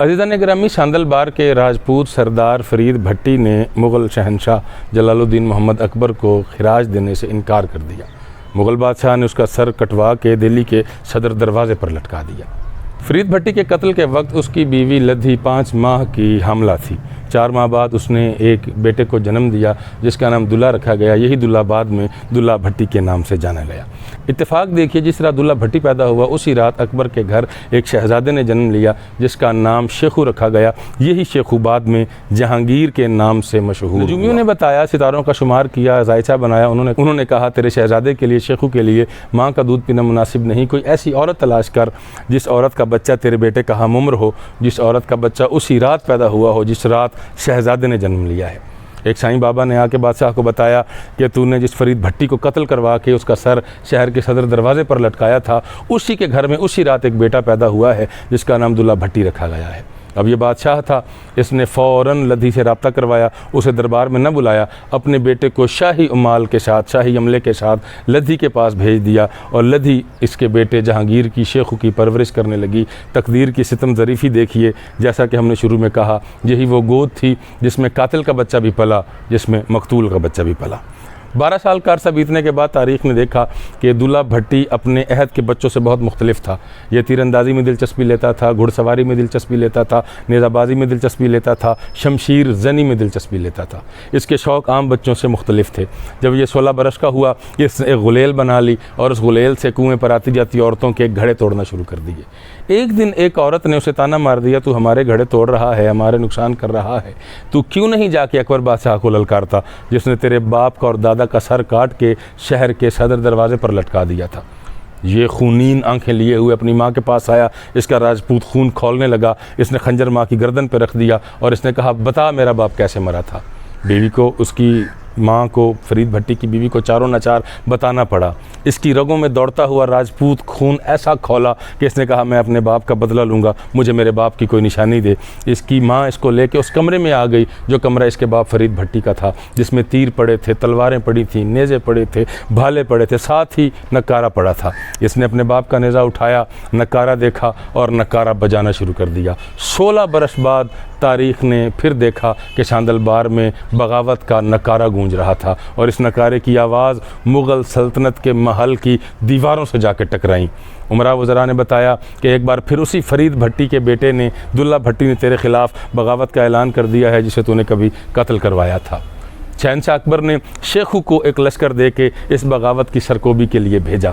عزیزان گرامی، ساندل بار کے راجپوت سردار فرید بھٹی نے مغل شہنشاہ جلال الدین محمد اکبر کو خراج دینے سے انکار کر دیا۔ مغل بادشاہ نے اس کا سر کٹوا کے دہلی کے صدر دروازے پر لٹکا دیا۔ فرید بھٹی کے قتل کے وقت اس کی بیوی لدھی 5 ماہ کی حاملہ تھی۔ 4 ماہ بعد اس نے ایک بیٹے کو جنم دیا جس کا نام دلہ رکھا گیا۔ یہی دلہ بعد میں دلہ بھٹی کے نام سے جانا گیا۔ اتفاق دیکھیے، جس طرح دلہ بھٹی پیدا ہوا اسی رات اکبر کے گھر ایک شہزادے نے جنم لیا جس کا نام شیخو رکھا گیا۔ یہی شیخو بعد میں جہانگیر کے نام سے مشہور ہوا۔ نجومیوں نے بتایا، ستاروں کا شمار کیا، ذائچہ بنایا۔ انہوں نے کہا تیرے شہزادے کے لیے، شیخو کے لیے ماں کا دودھ پینا مناسب نہیں، کوئی ایسی عورت تلاش کر جس عورت کا بچہ تیرے بیٹے کا ہم عمر ہو، جس عورت کا بچہ اسی رات پیدا ہوا ہو جس رات شہزادے نے جنم لیا ہے۔ ایک سائیں بابا نے آ کے بادشاہ کو بتایا کہ تو نے جس فرید بھٹی کو قتل کروا کے اس کا سر شہر کے صدر دروازے پر لٹکایا تھا، اسی کے گھر میں اسی رات ایک بیٹا پیدا ہوا ہے جس کا نام دلہ بھٹی رکھا گیا ہے۔ اب یہ بادشاہ تھا، اس نے فوراً لدھی سے رابطہ کروایا، اسے دربار میں نہ بلایا، اپنے بیٹے کو شاہی عمال کے ساتھ، شاہی عملے کے ساتھ لدھی کے پاس بھیج دیا، اور لدھی اس کے بیٹے جہانگیر کی، شیخو کی پرورش کرنے لگی۔ تقدیر کی ستم ظریفی دیکھیے، جیسا کہ ہم نے شروع میں کہا، یہی وہ گود تھی جس میں قاتل کا بچہ بھی پلا، جس میں مقتول کا بچہ بھی پلا۔ 12 سال کا عرصہ بیتنے کے بعد تاریخ نے دیکھا کہ دلہ بھٹی اپنے عہد کے بچوں سے بہت مختلف تھا۔ یہ تیر اندازی میں دلچسپی لیتا تھا، گھڑ سواری میں دلچسپی لیتا تھا، نیزہ بازی میں دلچسپی لیتا تھا، شمشیر زنی میں دلچسپی لیتا تھا۔ اس کے شوق عام بچوں سے مختلف تھے۔ جب یہ 16 برس کا ہوا، اس نے ایک غلیل بنا لی اور اس غلیل سے کنویں پر آتی جاتی عورتوں کے گھڑے توڑنا شروع کر دیے۔ ایک دن ایک عورت نے اسے تانا مار دیا، تو ہمارے گھڑے توڑ رہا ہے، ہمارے نقصان کر رہا ہے، تو کیوں نہیں جا کے اکبر بادشاہ کو للکارتا جس نے تیرے باپ کا اور دادا کا سر کاٹ کے شہر کے صدر دروازے پر لٹکا دیا تھا۔ یہ خونین آنکھیں لیے ہوئے اپنی ماں کے پاس آیا، اس کا راجپوت خون کھولنے لگا، اس نے خنجر ماں کی گردن پہ رکھ دیا اور اس نے کہا، بتا میرا باپ کیسے مرا تھا۔ بیوی کو، اس کی ماں کو، فرید بھٹی کی بیوی کو چاروں ناچار بتانا پڑا۔ اس کی رگوں میں دوڑتا ہوا راجپوت خون ایسا کھولا کہ اس نے کہا، میں اپنے باپ کا بدلہ لوں گا، مجھے میرے باپ کی کوئی نشانی دے۔ اس کی ماں اس کو لے کے اس کمرے میں آ گئی جو کمرہ اس کے باپ فرید بھٹی کا تھا، جس میں تیر پڑے تھے، تلواریں پڑی تھیں، نیزے پڑے تھے، بھالے پڑے تھے، ساتھ ہی نکارہ پڑا تھا۔ اس نے اپنے باپ کا نیزہ اٹھایا، نکارہ دیکھا اور نکارہ بجانا شروع کر دیا۔ 16 برس بعد تاریخ نے پھر دیکھا کہ ساندل بار میں بغاوت کا نکارہ گونج رہا تھا، اور اس نکارے کی آواز مغل سلطنت کے محل کی دیواروں سے جا کے ٹکرائیں۔ امراء وزراء نے بتایا کہ ایک بار پھر اسی فرید بھٹی کے بیٹے نے، دلہ بھٹی نے تیرے خلاف بغاوت کا اعلان کر دیا ہے جسے تو نے کبھی قتل کروایا تھا۔ شہنشاہ اکبر نے شیخو کو ایک لشکر دے کے اس بغاوت کی سرکوبی کے لیے بھیجا۔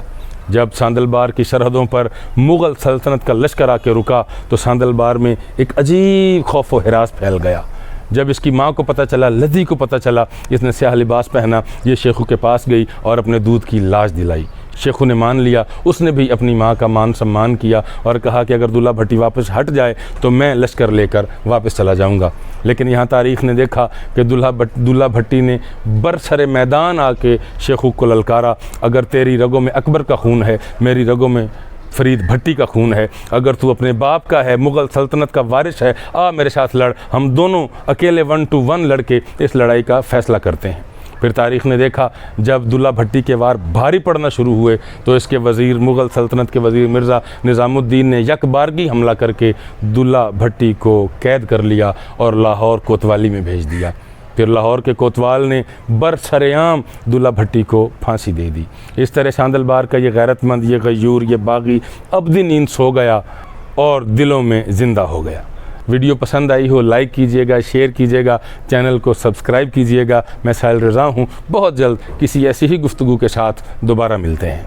جب ساندل بار کی سرحدوں پر مغل سلطنت کا لشکر آ کے رکا تو ساندل بار میں ایک عجیب خوف و ہراس پھیل گیا۔ جب اس کی ماں کو پتہ چلا، لدھی کو پتہ چلا، اس نے سیاہ لباس پہنا، یہ شیخو کے پاس گئی اور اپنے دودھ کی لاش دلائی۔ شیخو نے مان لیا، اس نے بھی اپنی ماں کا مان سمان کیا اور کہا کہ اگر دلہ بھٹی واپس ہٹ جائے تو میں لشکر لے کر واپس چلا جاؤں گا۔ لیکن یہاں تاریخ نے دیکھا کہ دلہ بھٹی نے برسر میدان آ کے شیخو کو للکارا، اگر تیری رگوں میں اکبر کا خون ہے، میری رگوں میں فرید بھٹی کا خون ہے، اگر تو اپنے باپ کا ہے، مغل سلطنت کا وارث ہے، آ میرے ساتھ لڑ، ہم دونوں اکیلے 1 to 1 لڑ کے اس لڑائی کا فیصلہ کرتے ہیں۔ پھر تاریخ نے دیکھا جب دلہ بھٹی کے وار بھاری پڑنا شروع ہوئے تو اس کے وزیر، مغل سلطنت کے وزیر مرزا نظام الدین نے یک بارگی حملہ کر کے دلہ بھٹی کو قید کر لیا اور لاہور کوتوالی میں بھیج دیا۔ پھر لاہور کے کوتوال نے برسر عام دلہ بھٹی کو پھانسی دے دی۔ اس طرح ساندل بار کا یہ غیرت مند، یہ غیور، یہ باغی ابدی نیند سو گیا اور دلوں میں زندہ ہو گیا۔ ویڈیو پسند آئی ہو لائک کیجئے گا، شیئر کیجئے گا، چینل کو سبسکرائب کیجئے گا۔ میں ساحل رضا ہوں، بہت جلد کسی ایسی ہی گفتگو کے ساتھ دوبارہ ملتے ہیں۔